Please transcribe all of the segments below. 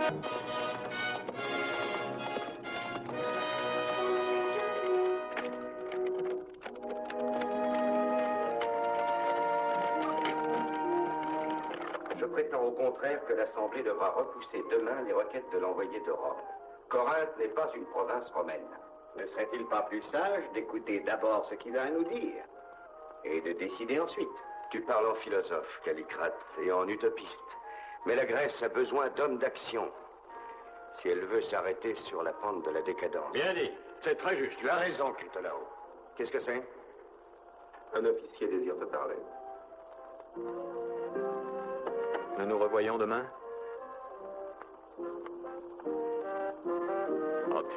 Je prétends au contraire que l'Assemblée devra repousser demain les requêtes de l'envoyé de Rome. Corinthe n'est pas une province romaine. Ne serait-il pas plus sage d'écouter d'abord ce qu'il a à nous dire et de décider ensuite? Tu parles en philosophe, Callicrate, et en utopiste. Mais la Grèce a besoin d'hommes d'action si elle veut s'arrêter sur la pente de la décadence. Bien dit, c'est très juste. Tu as raison, Critolao. Qu'est-ce que c'est? Un officier désire te parler. Nous nous revoyons demain?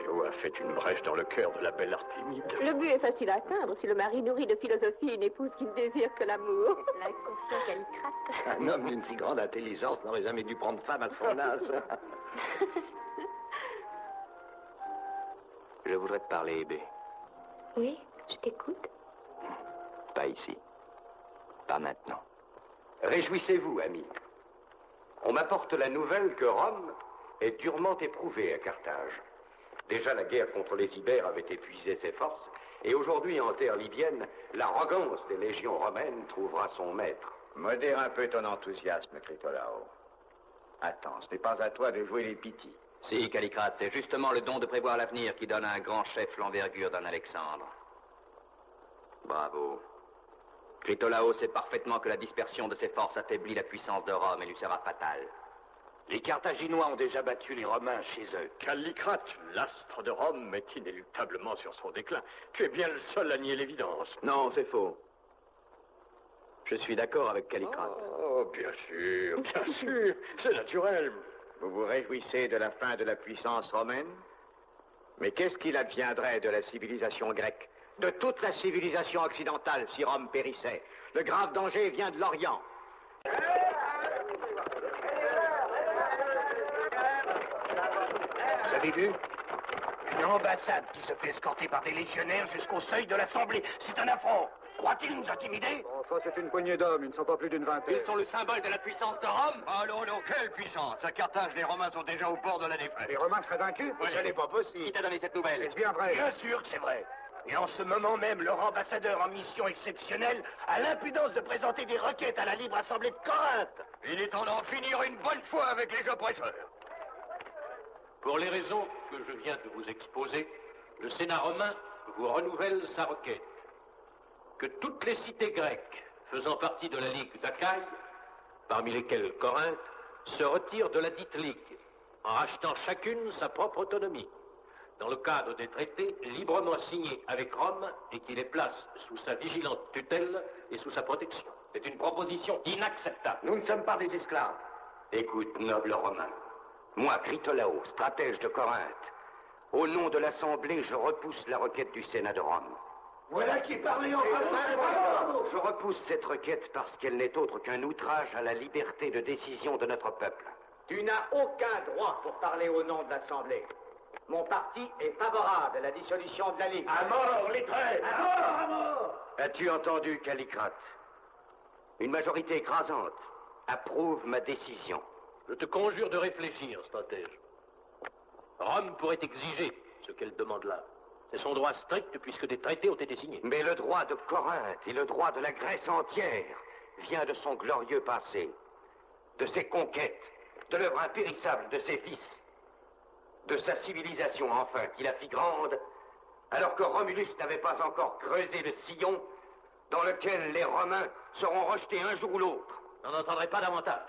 Théo a fait une brèche dans le cœur de la belle Artémide. Le but est facile à atteindre si le mari nourrit de philosophie une épouse qui ne désire que l'amour. La confiance Callicrate. Un homme d'une si grande intelligence n'aurait jamais dû prendre femme à son âge. Je voudrais te parler, Hébé. Oui, je t'écoute. Pas ici. Pas maintenant. Réjouissez-vous, amis. On m'apporte la nouvelle que Rome est durement éprouvée à Carthage. Déjà, la guerre contre les Ibères avait épuisé ses forces, et aujourd'hui, en terre libyenne, l'arrogance des légions romaines trouvera son maître. Modère un peu ton enthousiasme, Critolao. Attends, ce n'est pas à toi de jouer les pitis. Si, Callicrate, c'est justement le don de prévoir l'avenir qui donne à un grand chef l'envergure d'un Alexandre. Bravo. Critolao sait parfaitement que la dispersion de ses forces affaiblit la puissance de Rome et lui sera fatale. Les Carthaginois ont déjà battu les Romains chez eux. Callicrate, l'astre de Rome est inéluctablement sur son déclin. Tu es bien le seul à nier l'évidence. Non, c'est faux. Je suis d'accord avec Callicrate. Oh, bien sûr, c'est naturel. Vous vous réjouissez de la fin de la puissance romaine? Mais qu'est-ce qu'il adviendrait de la civilisation grecque? De toute la civilisation occidentale si Rome périssait? Le grave danger vient de l'Orient. Vous avez vu? Une ambassade qui se fait escorter par des légionnaires jusqu'au seuil de l'Assemblée. C'est un affront. Croit-il nous intimider? Bon, ça, c'est une poignée d'hommes. Ils ne sont pas plus d'une vingtaine. Ils sont le symbole de la puissance de Rome? Oh non, non, quelle puissance! À Carthage, les Romains sont déjà au bord de la défaite. Les Romains seraient vaincus? Oui. Ce n'est pas possible. Qui t'a donné cette nouvelle? Est-ce bien vrai? Bien sûr que c'est vrai. Et en ce moment même, leur ambassadeur en mission exceptionnelle a l'impudence de présenter des requêtes à la libre assemblée de Corinthe. Il est temps d'en finir une bonne fois avec les oppresseurs. Pour les raisons que je viens de vous exposer, le Sénat romain vous renouvelle sa requête. Que toutes les cités grecques faisant partie de la Ligue d'Achaïe, parmi lesquelles Corinthe, se retirent de la dite Ligue, en rachetant chacune sa propre autonomie, dans le cadre des traités librement signés avec Rome et qui les place sous sa vigilante tutelle et sous sa protection. C'est une proposition inacceptable. Nous ne sommes pas des esclaves. Écoute, noble Romain. Moi, Critolao, stratège de Corinthe, au nom de l'Assemblée, je repousse la requête du Sénat de Rome. Voilà qui parlait en Je repousse cette requête parce qu'elle n'est autre qu'un outrage à la liberté de décision de notre peuple. Tu n'as aucun droit pour parler au nom de l'Assemblée. Mon parti est favorable à la dissolution de la Ligue. À mort, les traîtres! À mort, à mort! As-tu entendu, Callicrate? Une majorité écrasante approuve ma décision. Je te conjure de réfléchir, stratège. Rome pourrait exiger ce qu'elle demande là. C'est son droit strict puisque des traités ont été signés. Mais le droit de Corinthe et le droit de la Grèce entière vient de son glorieux passé, de ses conquêtes, de l'œuvre impérissable de ses fils, de sa civilisation enfin qui la fit grande, alors que Romulus n'avait pas encore creusé le sillon dans lequel les Romains seront rejetés un jour ou l'autre. N'en entendrai pas davantage.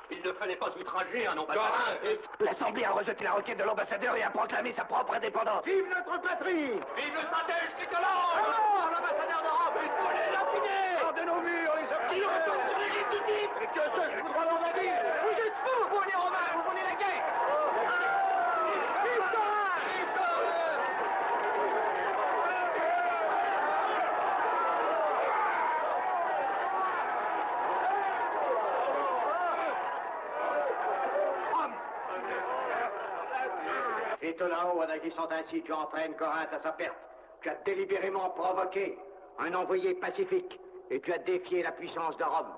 Il ne fallait pas outrager un ambassadeur. L'Assemblée a rejeté la requête de l'ambassadeur et a proclamé sa propre indépendance. Vive notre patrie! Vive le stratège Critolao! Alors, l'ambassadeur de Rome! Il faut les lapider! Hors de nos murs, les hommes qui retournent sur les lignes du type! Et que ce voudra dans la ville! Vous êtes fous, vous les Romains! Vous prenez la guerre! Vive Corinthe! Vive Corinthe! Critolao, en agissant ainsi, tu entraînes Corinthe à sa perte. Tu as délibérément provoqué un envoyé pacifique et tu as défié la puissance de Rome.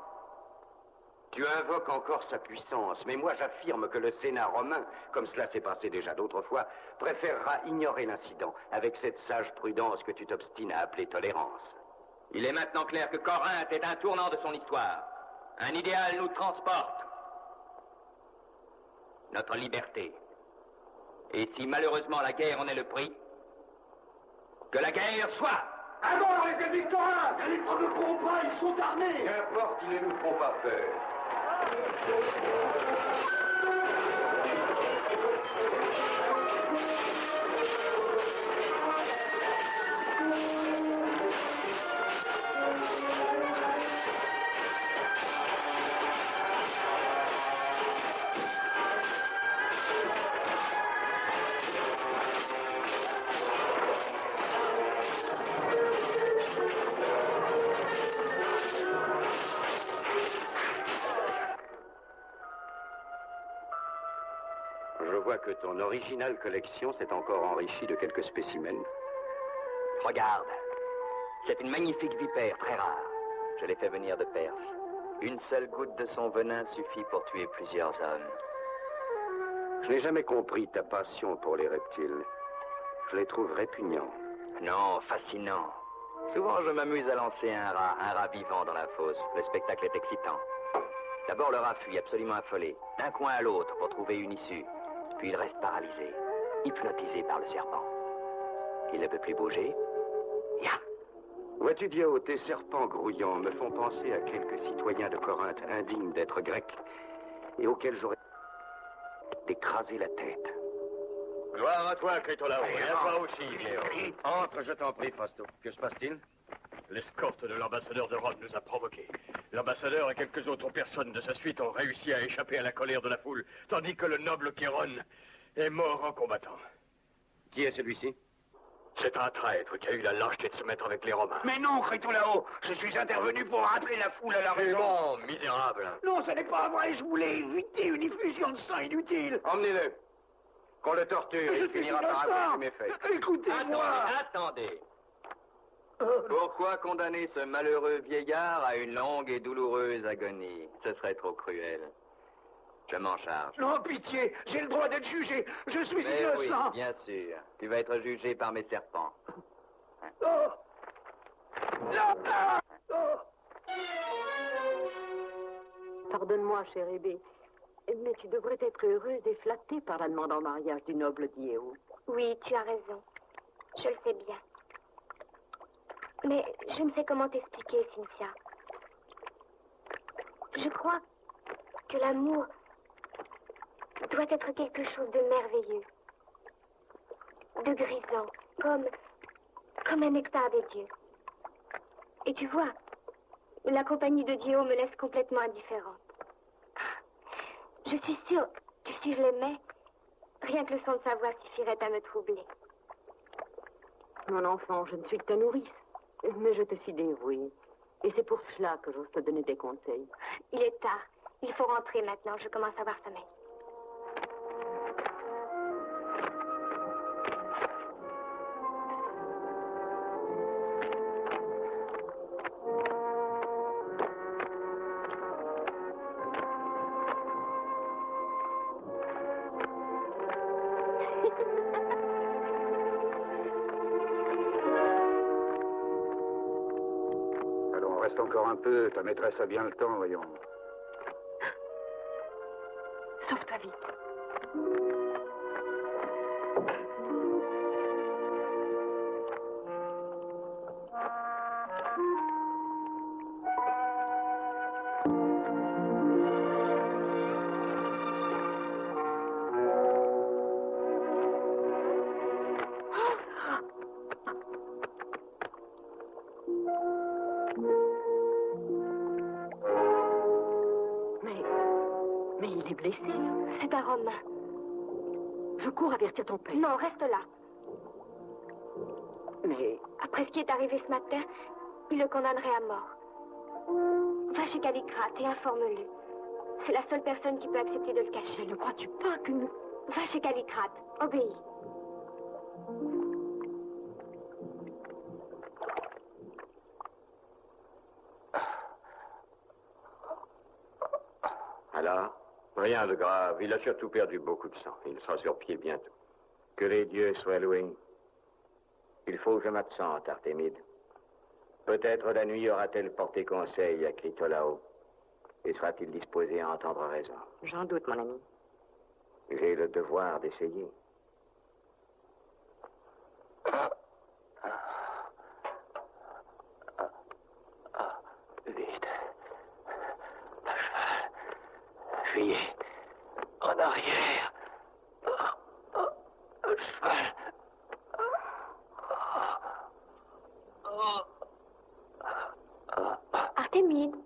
Tu invoques encore sa puissance, mais moi j'affirme que le Sénat romain, comme cela s'est passé déjà d'autres fois, préférera ignorer l'incident, avec cette sage prudence que tu t'obstines à appeler tolérance. Il est maintenant clair que Corinthe est un tournant de son histoire. Un idéal nous transporte. Notre liberté. Et si malheureusement la guerre en est le prix, que la guerre soit. À mort les ennemis de Corinthe! Ils ne nous feront pas, ils sont armés! Qu'importe, ils ne nous feront pas peur. Je vois que ton originale collection s'est encore enrichie de quelques spécimens. Regarde. C'est une magnifique vipère, très rare. Je l'ai fait venir de Perse. Une seule goutte de son venin suffit pour tuer plusieurs hommes. Je n'ai jamais compris ta passion pour les reptiles. Je les trouve répugnants. Non, fascinant. Souvent, je m'amuse à lancer un rat vivant dans la fosse. Le spectacle est excitant. D'abord, le rat fuit, absolument affolé, d'un coin à l'autre pour trouver une issue. Puis il reste paralysé, hypnotisé par le serpent. Il ne peut plus bouger. Ya! Vois-tu, Diao, tes serpents grouillants me font penser à quelques citoyens de Corinthe indignes d'être grecs et auxquels j'aurais d'écraser la tête. Gloire à toi, Critolao. Et à toi aussi, Léo. Entre, je t'en prie, Fausto. Que se passe-t-il? L'escorte de l'ambassadeur de Rome nous a provoqués. L'ambassadeur et quelques autres personnes de sa suite ont réussi à échapper à la colère de la foule, tandis que le noble Chiron est mort en combattant. Qui est celui-ci? C'est un traître qui a eu la lâcheté de se mettre avec les Romains. Mais non, Critolao, je suis intervenu pour rappeler la foule à la raison. Non, misérable. Non, ce n'est pas vrai, je voulais éviter une effusion de sang inutile. Emmenez-le. Qu'on le torture, il finira par avouer ses méfaits. Écoutez-moi. Attendez. Pourquoi condamner ce malheureux vieillard à une longue et douloureuse agonie? Ce serait trop cruel. Je m'en charge. Non, pitié, j'ai le droit d'être jugé. Je suis Mais oui, innocent. bien sûr. Tu vas être jugé par mes serpents. Oh. Non. Oh. Pardonne-moi, cher Hébé, mais tu devrais être heureuse et flattée par la demande en mariage du noble Diéo. Oui, tu as raison. Je le sais bien. Mais je ne sais comment t'expliquer, Cynthia. Je crois que l'amour doit être quelque chose de merveilleux, de grisant, comme un nectar des dieux. Et tu vois, la compagnie de Dieu me laisse complètement indifférente. Je suis sûre que si je l'aimais, rien que le son de sa voix suffirait à me troubler. Mon enfant, je ne suis que ta nourrice, mais je te suis dévouée. Et c'est pour cela que j'ose te donner des conseils. Il est tard. Il faut rentrer maintenant. Je commence à avoir sommeil. Allons, reste encore un peu. Ta maîtresse a bien le temps, voyons. Sauve ta vie. Mais il est blessé. C'est un Romain. Je cours avertir ton père. Non, reste là. Mais Après ce qui est arrivé ce matin, il le condamnerait à mort. Va chez Callicrate et informe-le. C'est la seule personne qui peut accepter de le cacher. ne crois-tu pas que nous... Va chez Callicrate. Obéis. là? Rien de grave. Il a surtout perdu beaucoup de sang. Il sera sur pied bientôt. Que les dieux soient loués. Il faut que je m'absente, Artémide. Peut-être la nuit aura-t-elle porté conseil à Critolao. Et sera-t-il disposé à entendre raison? J'en doute, mon ami. J'ai le devoir d'essayer. Vite. À cheval. Fuyez. En arrière. À cheval. Artémide,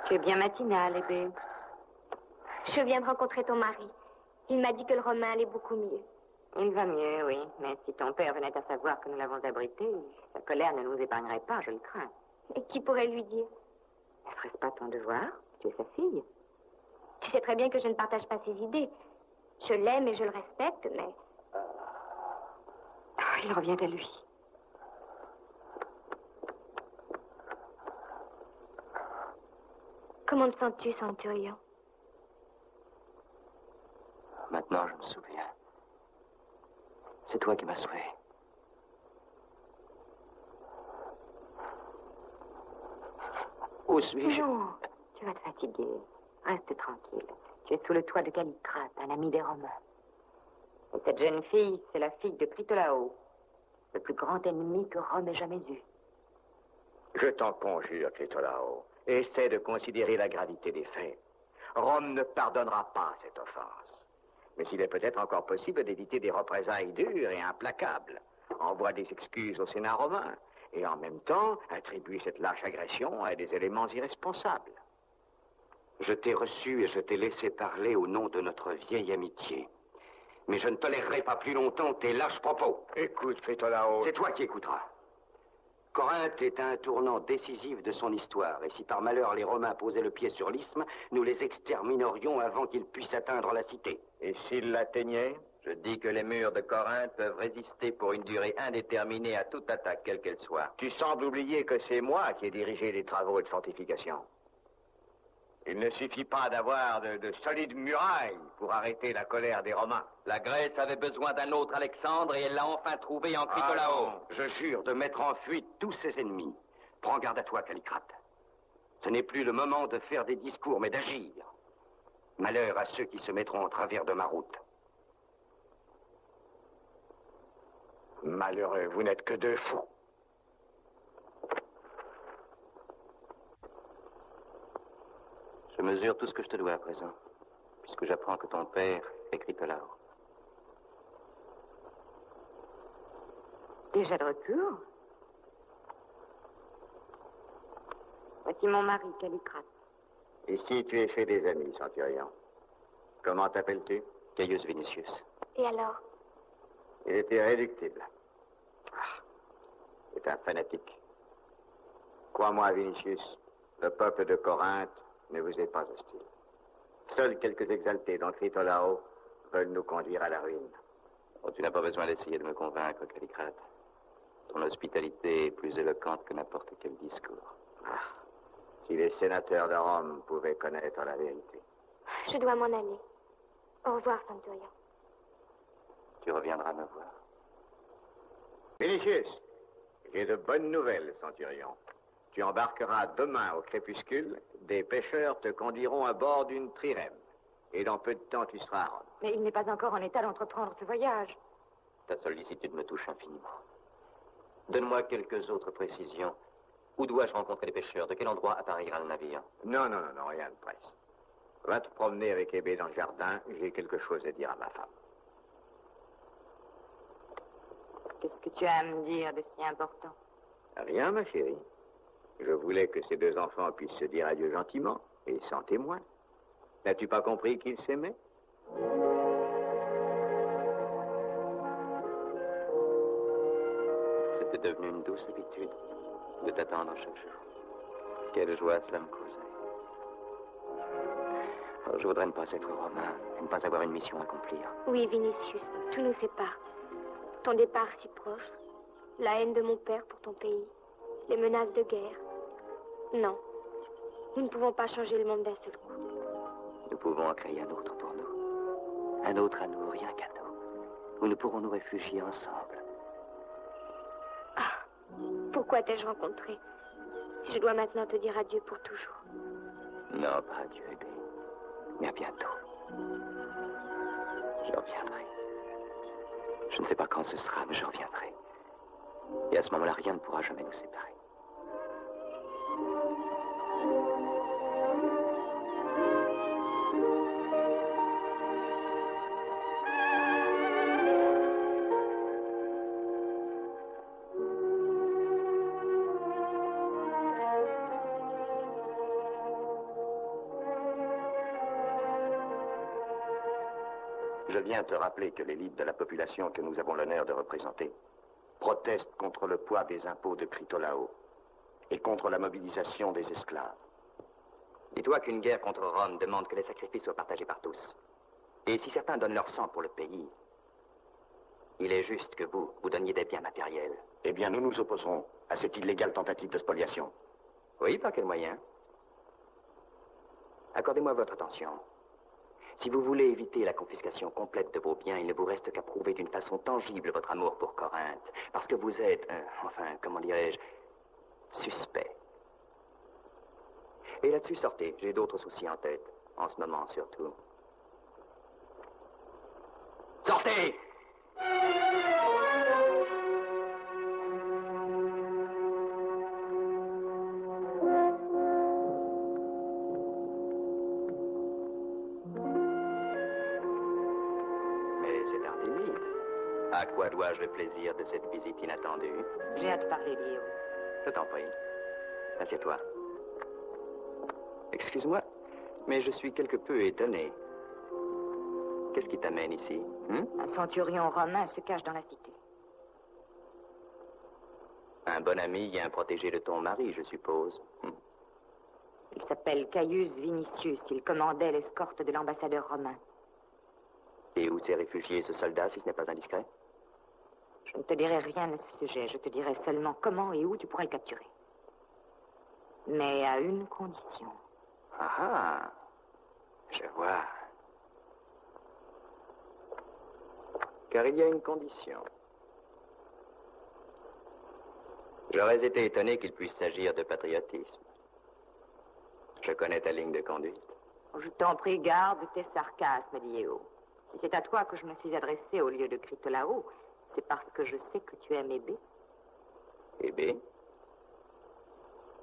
Tu es bien matinale, Hébé. je viens de rencontrer ton mari. Il m'a dit que le Romain allait beaucoup mieux. Il va mieux, oui. Mais si ton père venait à savoir que nous l'avons abrité, sa colère ne nous épargnerait pas, je le crains. Et qui pourrait lui dire? Ne serait-ce pas ton devoir? Tu es sa fille. Tu sais très bien que je ne partage pas ses idées. Je l'aime et je le respecte, mais... Ah, il revient à lui. Comment te sens-tu, Centurion? Maintenant, je me souviens. C'est toi qui m'as sauvé. Où suis-je? Non, tu vas te fatiguer. Reste tranquille. Tu es sous le toit de Callicrate, un ami des Romains. Et cette jeune fille, c'est la fille de Critolao, le plus grand ennemi que Rome ait jamais eu. Je t'en conjure, Critolao. Essaie de considérer la gravité des faits. Rome ne pardonnera pas cette offense. Mais il est peut-être encore possible d'éviter des représailles dures et implacables. Envoie des excuses au Sénat romain. Et en même temps, attribuer cette lâche agression à des éléments irresponsables. Je t'ai reçu et je t'ai laissé parler au nom de notre vieille amitié. Mais je ne tolérerai pas plus longtemps tes lâches propos. Écoute, Critolao. C'est toi qui écouteras. Corinthe est à un tournant décisif de son histoire, et si par malheur les Romains posaient le pied sur l'isthme, nous les exterminerions avant qu'ils puissent atteindre la cité. Et s'ils l'atteignaient? Je dis que les murs de Corinthe peuvent résister pour une durée indéterminée à toute attaque, quelle qu'elle soit. Tu sembles oublier que c'est moi qui ai dirigé les travaux de fortification. Il ne suffit pas d'avoir de solides murailles pour arrêter la colère des Romains. La Grèce avait besoin d'un autre Alexandre et elle l'a enfin trouvé en Critolao. Je jure de mettre en fuite tous ses ennemis. Prends garde à toi, Callicrate. Ce n'est plus le moment de faire des discours, mais d'agir. Malheur à ceux qui se mettront en travers de ma route. Malheureux, vous n'êtes que deux fous. Je mesure tout ce que je te dois à présent, puisque j'apprends que ton père est Critolao. Déjà de retour? Voici mon mari, Callicrate. Ici, tu es chez des amis, Centurion. Comment t'appelles-tu? Caius Vinicius. Et alors? Il était réductible. C'est un fanatique. Crois-moi, Vinicius, le peuple de Corinthe ne vous est pas hostile. Seuls quelques exaltés, dont Critolao, veulent nous conduire à la ruine. Oh, tu n'as pas besoin d'essayer de me convaincre, Callicrate. Ton hospitalité est plus éloquente que n'importe quel discours. Si les sénateurs de Rome pouvaient connaître la vérité. Je dois m'en aller. Au revoir, Centurion. Tu reviendras me voir. Vinicius, j'ai de bonnes nouvelles, Centurion. Tu embarqueras demain au crépuscule. Des pêcheurs te conduiront à bord d'une trirème. Et dans peu de temps, tu seras à Rome. Mais il n'est pas encore en état d'entreprendre ce voyage. Ta sollicitude me touche infiniment. Donne-moi quelques autres précisions. Où dois-je rencontrer les pêcheurs? De quel endroit appareillera le navire? Non, rien de presse. Va te promener avec Hébé dans le jardin. J'ai quelque chose à dire à ma femme. Qu'est-ce que tu as à me dire de si important? Rien, ma chérie. Je voulais que ces deux enfants puissent se dire adieu gentiment et sans témoin. N'as-tu pas compris qu'ils s'aimaient? C'était devenu une douce habitude de t'attendre chaque jour. Quelle joie cela me causait. Alors, je voudrais ne pas être romain et ne pas avoir une mission à accomplir. Oui, Vinicius, tout nous sépare. Ton départ si proche, la haine de mon père pour ton pays, les menaces de guerre. Non, Nous ne pouvons pas changer le monde d'un seul coup. Nous pouvons en créer un autre pour nous. Un autre à nous, rien qu'à nous. Où nous pourrons nous réfugier ensemble. Ah, pourquoi t'ai-je rencontré? Si je dois maintenant te dire adieu pour toujours. Non, pas adieu, Hébé. Mais à bientôt. Je reviendrai. Je ne sais pas quand ce sera, mais je reviendrai. Et à ce moment-là, rien ne pourra jamais nous séparer. Je viens te rappeler que l'élite de la population que nous avons l'honneur de représenter proteste contre le poids des impôts de Critolao et contre la mobilisation des esclaves. Dis-toi qu'une guerre contre Rome demande que les sacrifices soient partagés par tous. Et si certains donnent leur sang pour le pays, il est juste que vous donniez des biens matériels. Eh bien, nous nous opposerons à cette illégale tentative de spoliation. Oui, par quel moyen? Accordez-moi votre attention. Si vous voulez éviter la confiscation complète de vos biens, il ne vous reste qu'à prouver d'une façon tangible votre amour pour Corinthe. Parce que vous êtes, comment dirais-je, suspect. Et là-dessus, sortez. J'ai d'autres soucis en tête. En ce moment, surtout. Sortez! À quoi dois-je le plaisir de cette visite inattendue? J'ai à te parler, Léo. Je t'en prie. Assieds-toi. Excuse-moi, mais je suis quelque peu étonné. Qu'est-ce qui t'amène ici? Un centurion romain se cache dans la cité. Un bon ami et un protégé de ton mari, je suppose. Il s'appelle Caius Vinicius. Il commandait l'escorte de l'ambassadeur romain. Et où s'est réfugié ce soldat, si ce n'est pas indiscret? Je ne te dirai rien à ce sujet. Je te dirai seulement comment et où tu pourrais le capturer. Mais à une condition. Ah, je vois. Car il y a une condition. J'aurais été étonné qu'il puisse s'agir de patriotisme. Je connais ta ligne de conduite. Je t'en prie, garde tes sarcasmes, Léo. Si c'est à toi que je me suis adressé au lieu de Critolao, c'est parce que je sais que tu aimes Hébé. Hébé?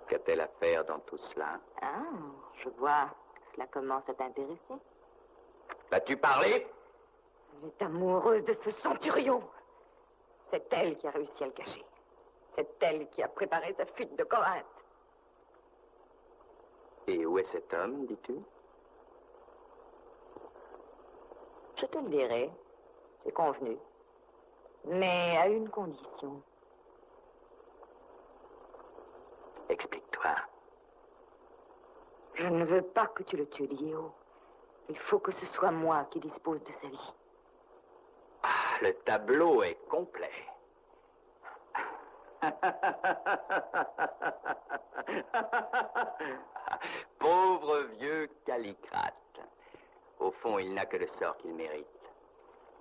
Qu'a-t-elle à faire dans tout cela? Ah, je vois que cela commence à t'intéresser. Vas-tu parler? Elle est amoureuse de ce centurion. C'est elle qui a réussi à le cacher. C'est elle qui a préparé sa fuite de Corinthe. Et où est cet homme, dis-tu? Je te le dirai. C'est convenu. Mais à une condition. Explique-toi. Je ne veux pas que tu le tues, Léo. Il faut que ce soit moi qui dispose de sa vie. Ah, le tableau est complet. Pauvre vieux Callicrate. Au fond, il n'a que le sort qu'il mérite.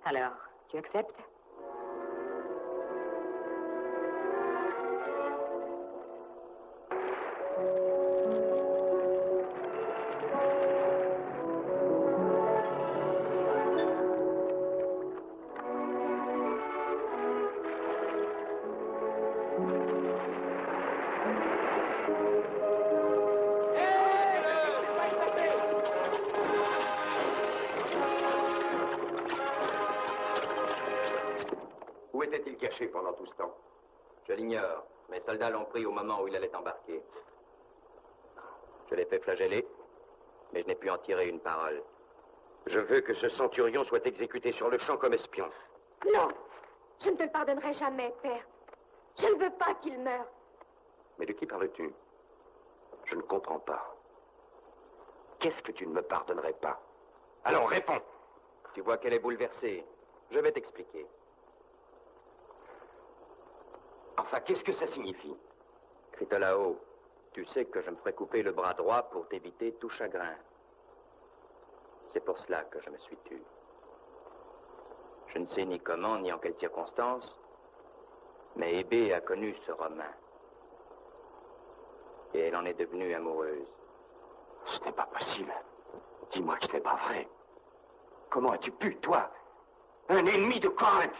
Alors, tu acceptes? Où était-il caché pendant tout ce temps? Je l'ignore. Mes soldats l'ont pris au moment où il allait embarquer. Je l'ai fait flageller, mais je n'ai pu en tirer une parole. Je veux que ce centurion soit exécuté sur le champ comme espion. Non, je ne te le pardonnerai jamais, père. Je ne veux pas qu'il meure. Mais de qui parles-tu? Je ne comprends pas. Qu'est-ce que tu ne me pardonnerais pas? Alors, réponds! Tu vois qu'elle est bouleversée. Je vais t'expliquer. Enfin, qu'est-ce que ça signifie? Critolao, Tu sais que je me ferai couper le bras droit pour t'éviter tout chagrin. C'est pour cela que je me suis tu. Je ne sais ni comment, ni en quelles circonstances, mais Hébé a connu ce Romain. Et elle en est devenue amoureuse. Ce n'est pas possible. Dis-moi que ce n'est pas vrai. Comment as-tu pu, toi, un ennemi de Corinthe?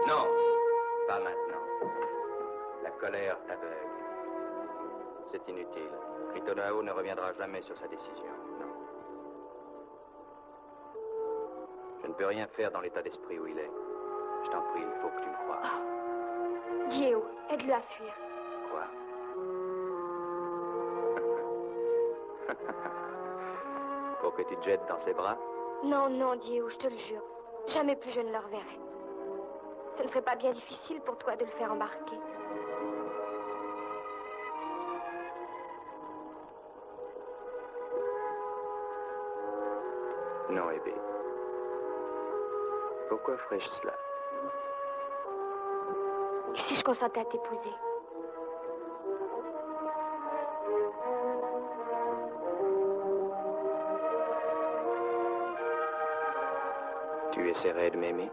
Non, pas maintenant. La colère t'aveugle. C'est inutile. Critolao ne reviendra jamais sur sa décision. Non. Je ne peux rien faire dans l'état d'esprit où il est. Je t'en prie, il faut que tu me croies. Diego, aide-le à fuir. Quoi? Pour que tu te jettes dans ses bras? Non, non, Diego, je te le jure. Jamais plus je ne le reverrai. Ce ne serait pas bien difficile pour toi de le faire embarquer. Non, Hébé. Pourquoi ferais-je cela? Et si je consentais à t'épouser? Tu essaierais de m'aimer?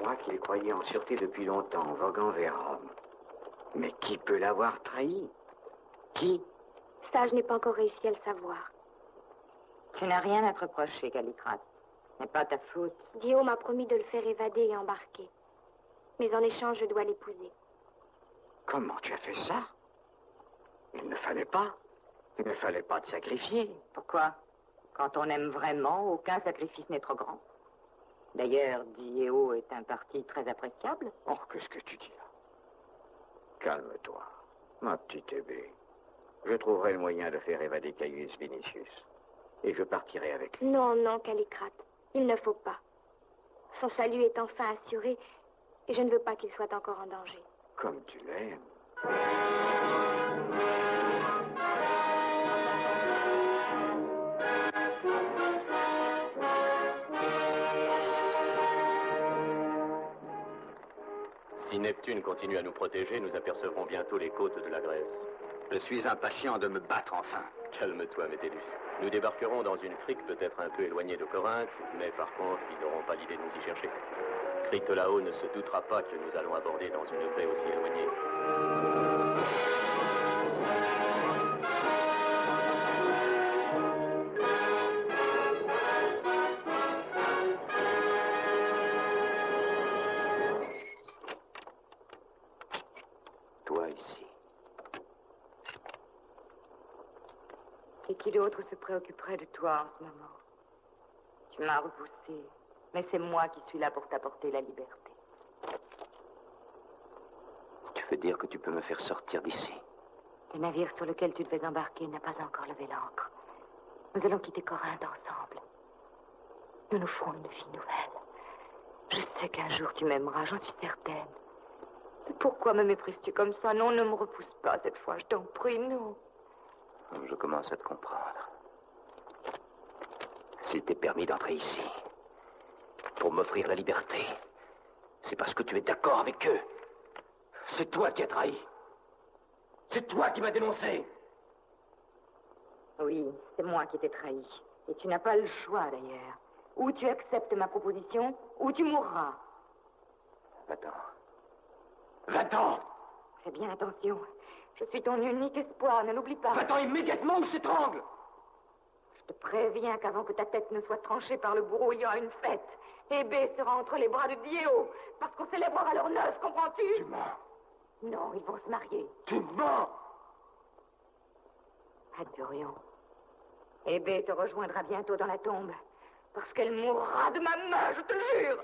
Moi qui les croyais en sûreté depuis longtemps, voguant vers Rome. Mais qui peut l'avoir trahi? Qui? Ça, je n'ai pas encore réussi à le savoir. Tu n'as rien à te reprocher, Callicrate. Ce n'est pas ta faute. Dio m'a promis de le faire évader et embarquer. Mais en échange, je dois l'épouser. Comment tu as fait ça? Il ne fallait pas. Il ne fallait pas te sacrifier. Pourquoi? Quand on aime vraiment, aucun sacrifice n'est trop grand. D'ailleurs, Diego est un parti très appréciable. Oh, qu'est-ce que tu dis là? Calme-toi, ma petite Hébé. Je trouverai le moyen de faire évader Caius Vinicius. Et je partirai avec lui. Non, non, Callicrate. Il ne faut pas. Son salut est enfin assuré et je ne veux pas qu'il soit encore en danger. Comme tu l'aimes. Si Neptune continue à nous protéger, nous apercevrons bientôt les côtes de la Grèce. Je suis impatient de me battre enfin. Calme-toi, Métellus. Nous débarquerons dans une crique peut-être un peu éloignée de Corinthe, mais par contre, ils n'auront pas l'idée de nous y chercher. Critolao ne se doutera pas que nous allons aborder dans une baie aussi éloignée. Toi ici. Et qui d'autre se préoccuperait de toi en ce moment? Tu m'as repoussé, mais c'est moi qui suis là pour t'apporter la liberté. Tu veux dire que tu peux me faire sortir d'ici? Le navire sur lequel tu devais embarquer n'a pas encore levé l'ancre. Nous allons quitter Corinthe ensemble. Nous nous ferons une vie nouvelle. Je sais qu'un jour tu m'aimeras, j'en suis certaine. Mais pourquoi me méprises-tu comme ça? Non, ne me repousse pas cette fois, je t'en prie, non. Je commence à te comprendre. S'il t'est permis d'entrer ici, pour m'offrir la liberté, c'est parce que tu es d'accord avec eux. C'est toi qui as trahi. C'est toi qui m'as dénoncé. Oui, c'est moi qui t'ai trahi. Et tu n'as pas le choix, d'ailleurs. Ou tu acceptes ma proposition, ou tu mourras. Va-t'en. Va-t'en. Fais bien attention. Je suis ton unique espoir, ne l'oublie pas. Va-t'en immédiatement ou je t'étrangle. Je te préviens qu'avant que ta tête ne soit tranchée par le bourreau, il y aura une fête. Hébé sera entre les bras de Diego, parce qu'on célébrera leurs noces, comprends-tu? Tu mens. Non, ils vont se marier. Tu mens. Adurion. Hébé te rejoindra bientôt dans la tombe, parce qu'elle mourra de ma main, je te le jure.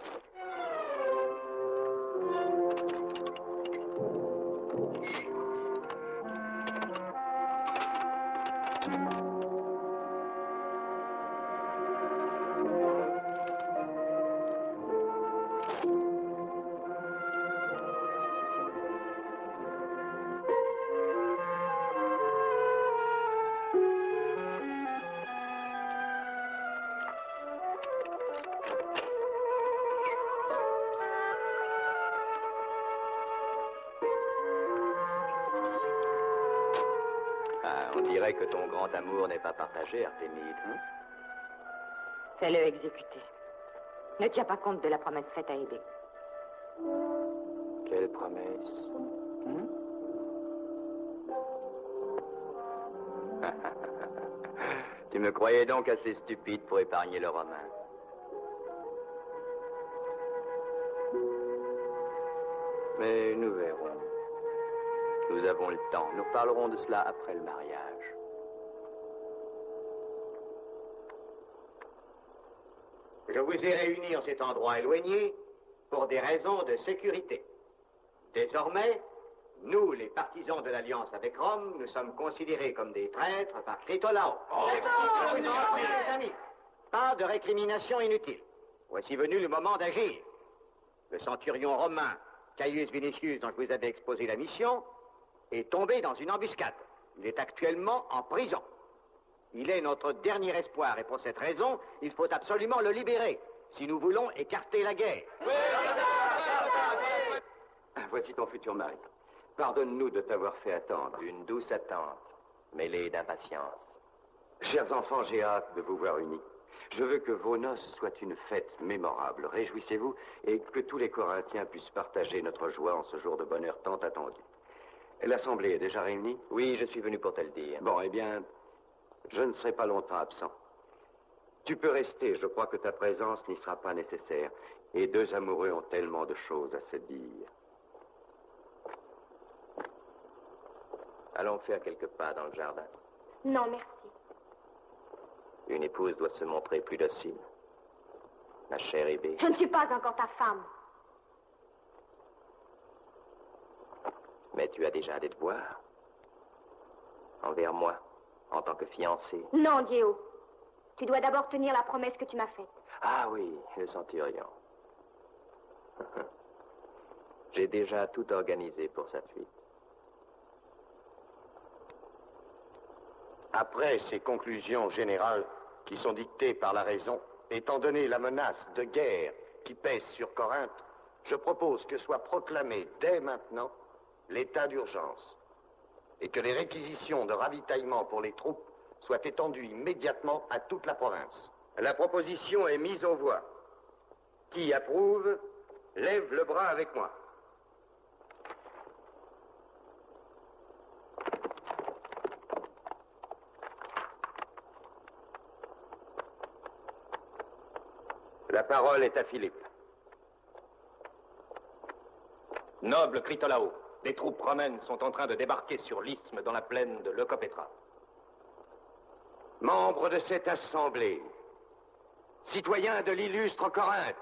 dirais que ton grand amour n'est pas partagé, Artémide. Hein? Fais-le exécuter. Ne tiens pas compte de la promesse faite à Aidé. Quelle promesse? Tu me croyais donc assez stupide pour épargner le Romain. Mais nous verrons. Nous avons le temps. Nous parlerons de cela après le mariage. Je vous ai réunis en cet endroit éloigné pour des raisons de sécurité. Désormais, nous, les partisans de l'alliance avec Rome, nous sommes considérés comme des traîtres par Critolao. Les amis, pas de récrimination inutile. Voici venu le moment d'agir. Le centurion romain, Caius Vinicius, dont je vous avais exposé la mission, est tombé dans une embuscade. Il est actuellement en prison. Il est notre dernier espoir et pour cette raison, il faut absolument le libérer si nous voulons écarter la guerre. Voici ton futur mari. Pardonne-nous de t'avoir fait attendre. Une douce attente, mêlée d'impatience. Chers enfants, j'ai hâte de vous voir unis. Je veux que vos noces soient une fête mémorable. Réjouissez-vous et que tous les Corinthiens puissent partager notre joie en ce jour de bonheur tant attendu. L'Assemblée est déjà réunie? Oui, je suis venu pour te le dire. Bon, eh bien, je ne serai pas longtemps absent. Tu peux rester, je crois que ta présence n'y sera pas nécessaire. Et deux amoureux ont tellement de choses à se dire. Allons faire quelques pas dans le jardin. Non, merci. Une épouse doit se montrer plus docile. Ma chère Hébé. Je ne suis pas encore ta femme. Mais tu as déjà des devoirs. Envers moi, en tant que fiancé. Non, Diego. Tu dois d'abord tenir la promesse que tu m'as faite. Ah oui, le centurion. J'ai déjà tout organisé pour sa fuite. Après ces conclusions générales qui sont dictées par la raison, étant donné la menace de guerre qui pèse sur Corinthe, je propose que soit proclamé dès maintenant l'état d'urgence et que les réquisitions de ravitaillement pour les troupes soient étendues immédiatement à toute la province. La proposition est mise aux voix. Qui approuve, lève le bras avec moi. La parole est à Philippe. Noble Critolao, les troupes romaines sont en train de débarquer sur l'isthme dans la plaine de Leucopetra. Membres de cette assemblée, citoyens de l'illustre Corinthe,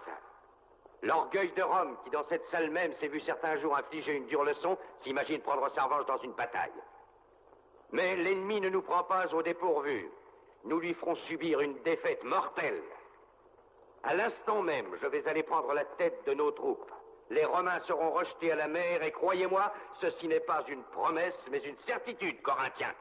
l'orgueil de Rome, qui dans cette salle même s'est vu certains jours infliger une dure leçon, s'imagine prendre sa revanche dans une bataille. Mais l'ennemi ne nous prend pas au dépourvu. Nous lui ferons subir une défaite mortelle. À l'instant même, je vais aller prendre la tête de nos troupes. Les Romains seront rejetés à la mer et croyez-moi, ceci n'est pas une promesse, mais une certitude, Corinthiens.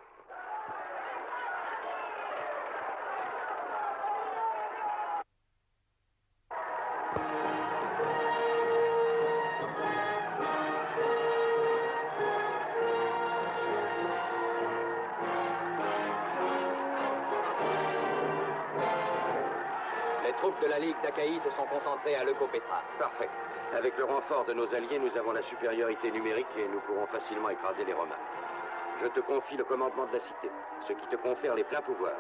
Les troupes de la Ligue d'Achaïe se sont concentrées à Leucopetra. Parfait. Avec le renfort de nos alliés, nous avons la supériorité numérique et nous pourrons facilement écraser les Romains. Je te confie le commandement de la cité, ce qui te confère les pleins pouvoirs.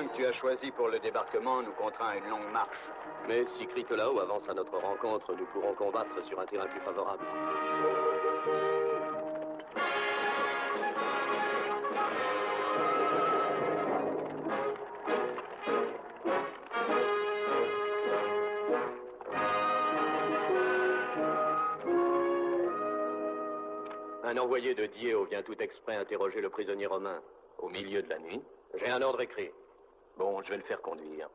chemin que tu as choisi pour le débarquement nous contraint à une longue marche. Mais si Critolao avance à notre rencontre, nous pourrons combattre sur un terrain plus favorable. Un envoyé de Diéo vient tout exprès interroger le prisonnier romain au milieu de la nuit. J'ai un ordre écrit. Bon, je vais le faire conduire.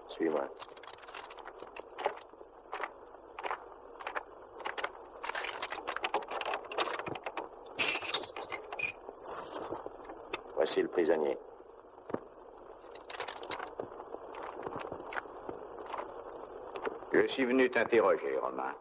Suis-moi. Voici le prisonnier. Je suis venu t'interroger, Romain.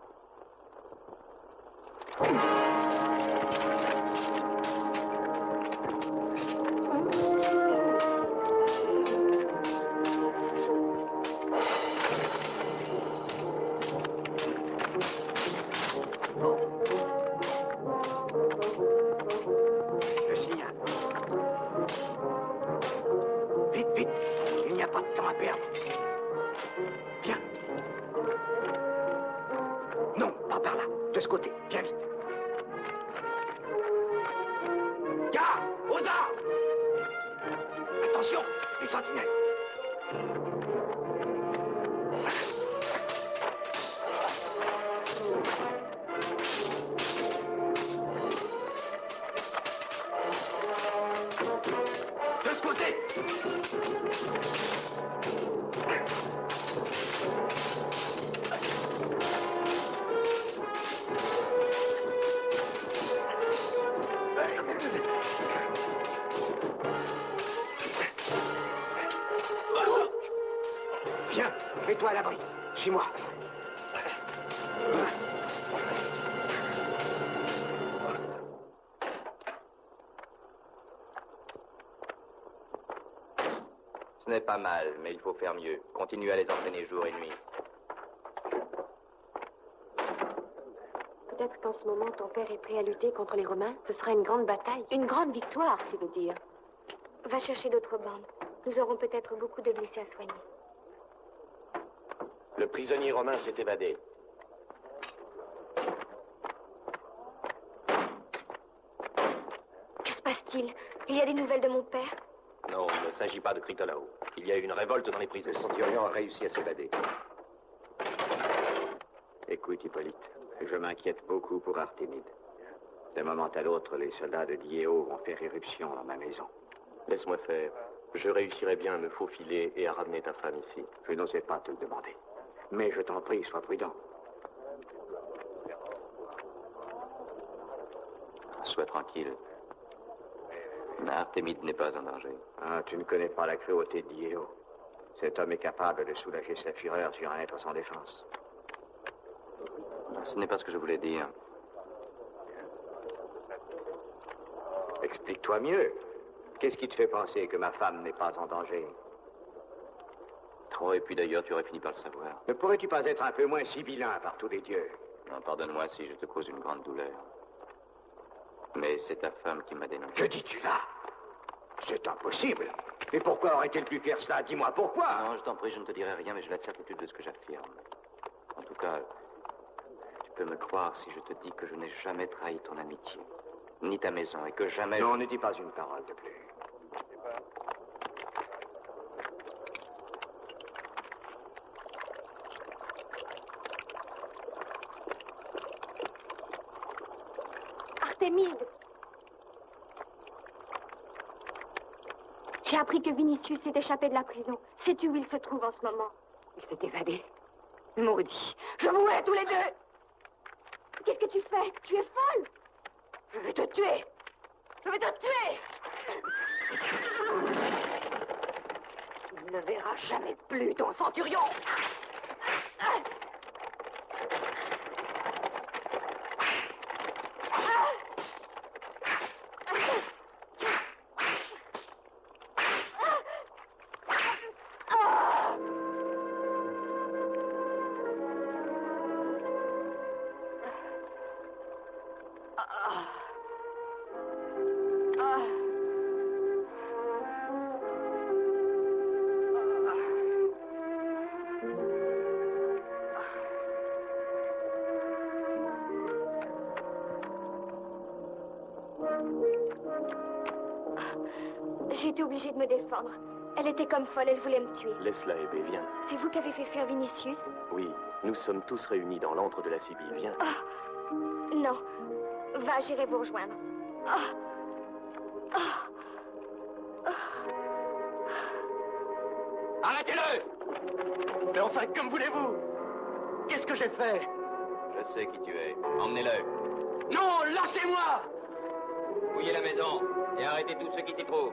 Le signal. Vite, vite. Il n'y a pas de temps à perdre. Viens. Non, pas par là. De ce côté. Viens vite. Gare! Aux armes! Attention! Les sentinelles! De ce côté! Viens, mets-toi à l'abri. Suis-moi. Ce n'est pas mal, mais il faut faire mieux. Continue à les entraîner jour et nuit. Peut-être qu'en ce moment, ton père est prêt à lutter contre les Romains. Ce sera une grande bataille. Une grande victoire, tu veux dire. Va chercher d'autres bandes. Nous aurons peut-être beaucoup de blessés à soigner. Le prisonnier romain s'est évadé. Que se passe-t-il? Il y a des nouvelles de mon père? Non, il ne s'agit pas de Critolao. Il y a eu une révolte dans les prisons. Le centurion a réussi à s'évader. Écoute, Hippolyte, je m'inquiète beaucoup pour Artémide. D'un moment à l'autre, les soldats de Diéo vont faire éruption dans ma maison. Laisse-moi faire. Je réussirai bien à me faufiler et à ramener ta femme ici. Je n'osais pas te le demander. Mais je t'en prie, sois prudent. Sois tranquille. Artémide n'est pas en danger. Ah, tu ne connais pas la cruauté de Diéo. Cet homme est capable de soulager sa fureur sur un être sans défense. Ce n'est pas ce que je voulais dire. Explique-toi mieux. Qu'est-ce qui te fait penser que ma femme n'est pas en danger? Trop, et puis d'ailleurs, tu aurais fini par le savoir. Ne pourrais-tu pas être un peu moins sibyllin par tous les dieux? Non, pardonne-moi si je te cause une grande douleur. Mais c'est ta femme qui m'a dénoncé. Que dis-tu là? C'est impossible. Et pourquoi aurait-elle pu faire cela? Dis-moi pourquoi. Non, je t'en prie, je ne te dirai rien, mais j'ai la certitude de ce que j'affirme. En tout cas, tu peux me croire si je te dis que je n'ai jamais trahi ton amitié, ni ta maison, et que jamais... Non, ne dis pas une parole de plus. Artémide! J'ai appris que Vinicius s'est échappé de la prison. Sais-tu où il se trouve en ce moment? Il s'est évadé. Maudit. Je vous hais tous les deux. Qu'est-ce que tu fais? Tu es folle! Je vais te tuer. Je vais te tuer. Tu ne verras jamais plus ton centurion. J'ai été obligée de me défendre. Elle était comme folle, elle voulait me tuer. Laisse-la, Hébé, viens. C'est vous qui avez fait fuir Vinicius? Oui, nous sommes tous réunis dans l'antre de la Sibylle. Viens. Non. Va, j'irai vous rejoindre. Arrêtez-le! Mais enfin, comme voulez-vous? Qu'est-ce que j'ai fait? Je sais qui tu es. Emmenez-le. Non, lâchez-moi! Fouillez la maison et arrêtez tout ce qui s'y trouve.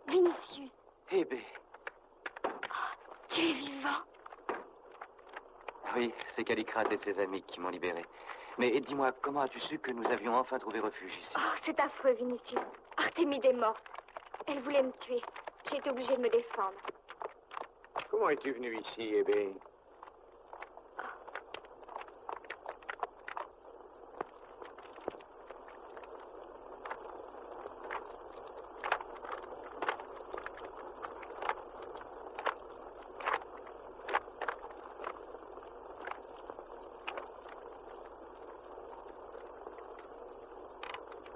Vinicius. Hébé. Tu es vivant. Oui, c'est Callicrate et ses amis qui m'ont libéré. Mais dis-moi, comment as-tu su que nous avions enfin trouvé refuge ici? Oh, c'est affreux, Vinicius. Artémide est morte. Elle voulait me tuer. J'ai été obligée de me défendre. Comment es-tu venu ici, Hébé?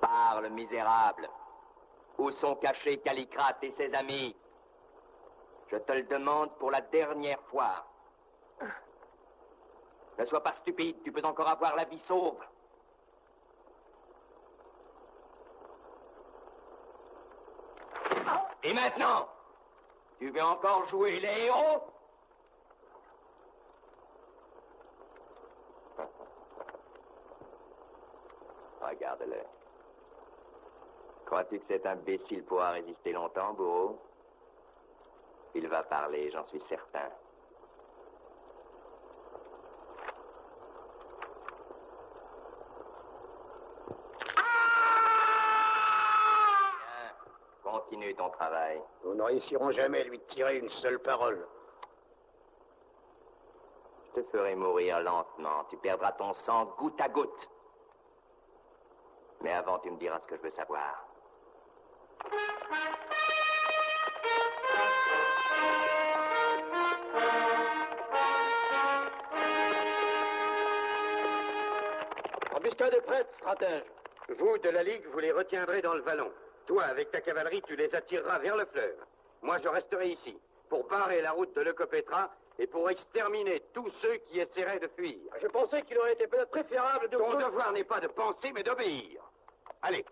Parle, misérable. Où sont cachés Callicrate et ses amis? Je te le demande pour la dernière fois. Ne sois pas stupide, tu peux encore avoir la vie sauve. Et maintenant, tu veux encore jouer les héros? Regarde-le. Crois-tu que cet imbécile pourra résister longtemps, bourreau? Il va parler, j'en suis certain. Bien, continue ton travail. Nous ne réussirons jamais à lui tirer une seule parole. Je te ferai mourir lentement. Tu perdras ton sang goutte à goutte. Mais avant, tu me diras ce que je veux savoir. Embuscade est prête, stratège. Vous, de la Ligue, vous les retiendrez dans le vallon. Toi, avec ta cavalerie, tu les attireras vers le fleuve. Moi, je resterai ici, pour barrer la route de Leucopetra et pour exterminer tous ceux qui essaieraient de fuir. Je pensais qu'il aurait été peut-être préférable de... Ton devoir n'est pas de penser, mais d'obéir. Allez.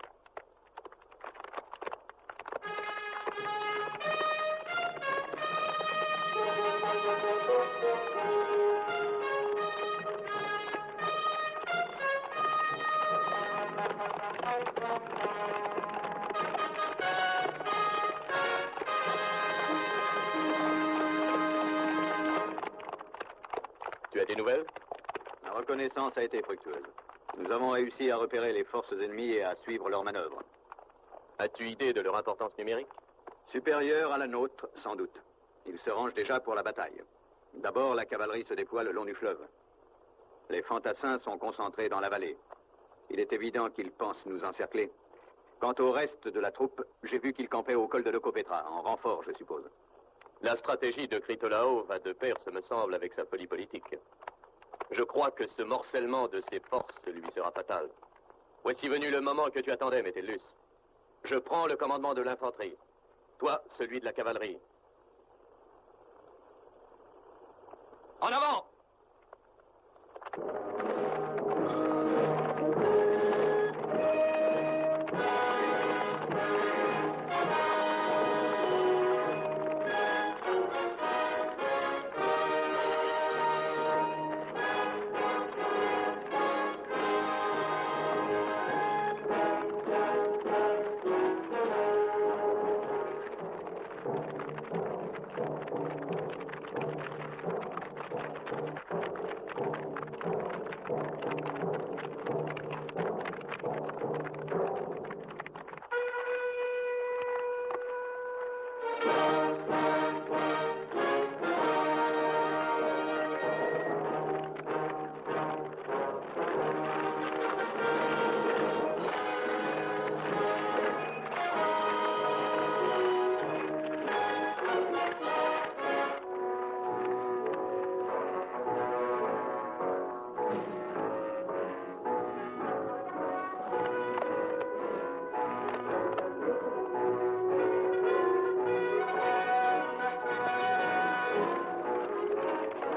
Tu as des nouvelles? La reconnaissance a été fructueuse. Nous avons réussi à repérer les forces ennemies et à suivre leurs manœuvres. As-tu idée de leur importance numérique? Supérieure à la nôtre, sans doute. Ils se rangent déjà pour la bataille. D'abord, la cavalerie se déploie le long du fleuve. Les fantassins sont concentrés dans la vallée. Il est évident qu'ils pensent nous encercler. Quant au reste de la troupe, j'ai vu qu'ils campaient au col de Leucopetra, en renfort, je suppose. La stratégie de Critolao va de pair, ce me semble, avec sa folie politique. Je crois que ce morcellement de ses forces lui sera fatal. Voici venu le moment que tu attendais, Métellus. Je prends le commandement de l'infanterie. Toi, celui de la cavalerie. En avant!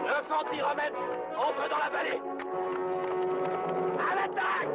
L'infanterie romaine entre dans la vallée. À l'attaque!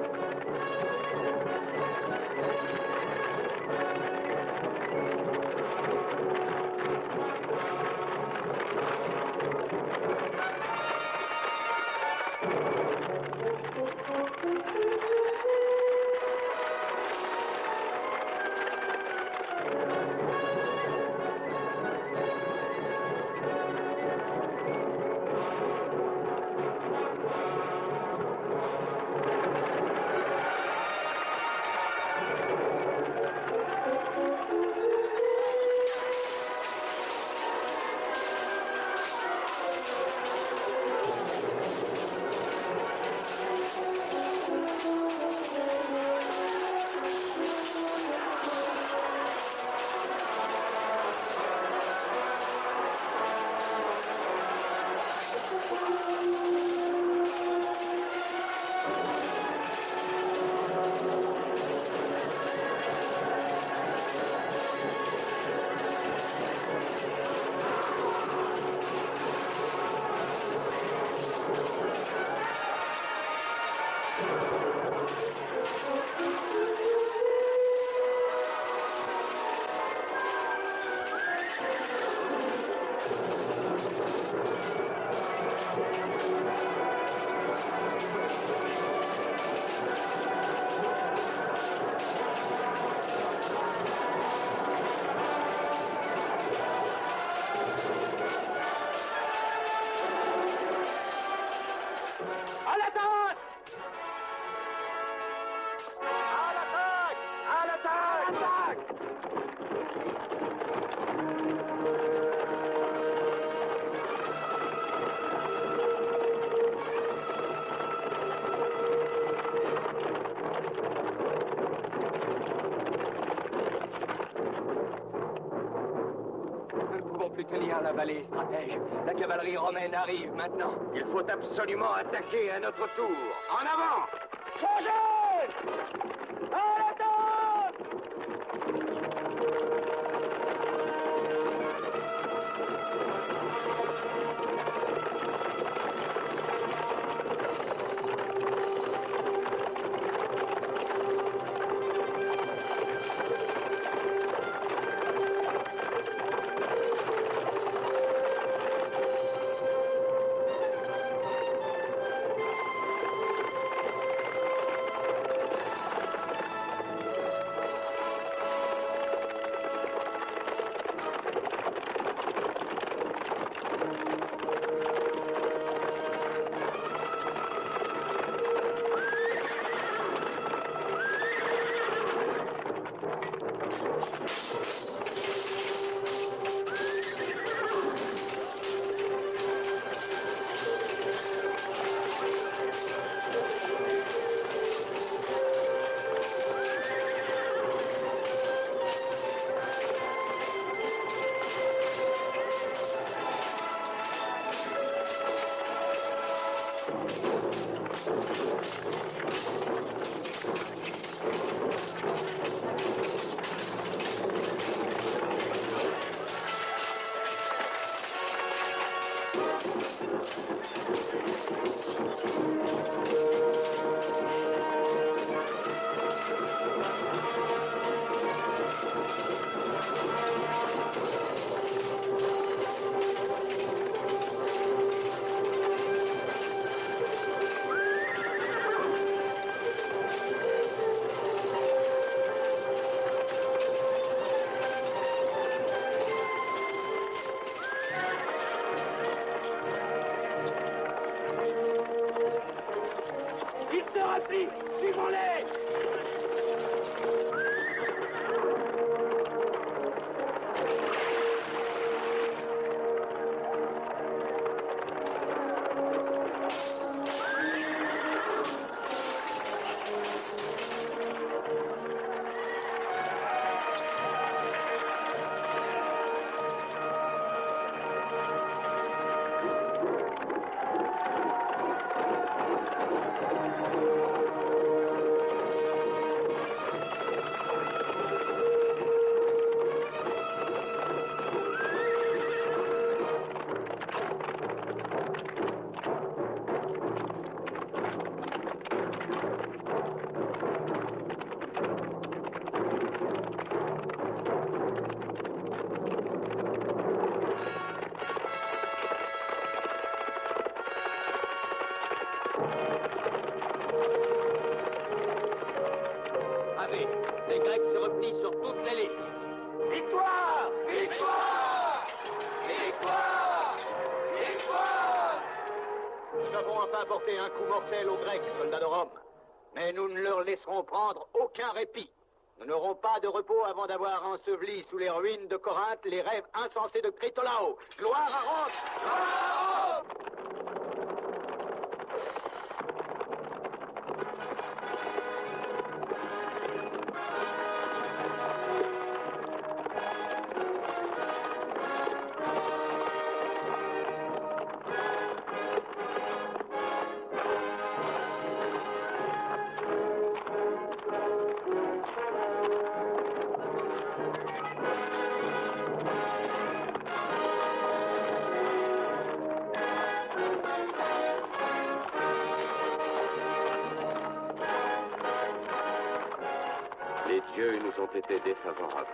Plus tenir la vallée, stratège. La cavalerie romaine arrive maintenant. Il faut absolument attaquer à notre tour. En avant! Changez! À l'attaque! Suivons-les! Les Grecs se replient sur toutes les lignes. Victoire! Victoire! Victoire! Victoire! Nous avons enfin porté un coup mortel aux Grecs, soldats de Rome. Mais nous ne leur laisserons prendre aucun répit. Nous n'aurons pas de repos avant d'avoir enseveli sous les ruines de Corinthe les rêves insensés de Critolao. Gloire à Rome! Gloire à Rome! Les dieux nous ont été défavorables.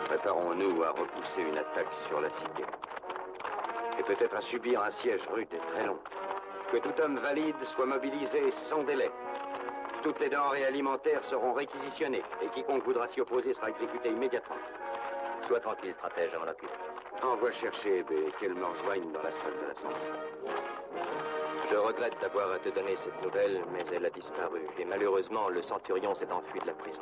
Préparons-nous à repousser une attaque sur la cité. Et peut-être à subir un siège rude et très long. Que tout homme valide soit mobilisé sans délai. Toutes les denrées alimentaires seront réquisitionnées et quiconque voudra s'y opposer sera exécuté immédiatement. Sois tranquille, stratège, je m'en occupe. Envoie chercher Hébé et qu'elle me rejoigne dans la salle de l'Assemblée. Je regrette d'avoir à te donner cette nouvelle, mais elle a disparu. Et malheureusement, le centurion s'est enfui de la prison.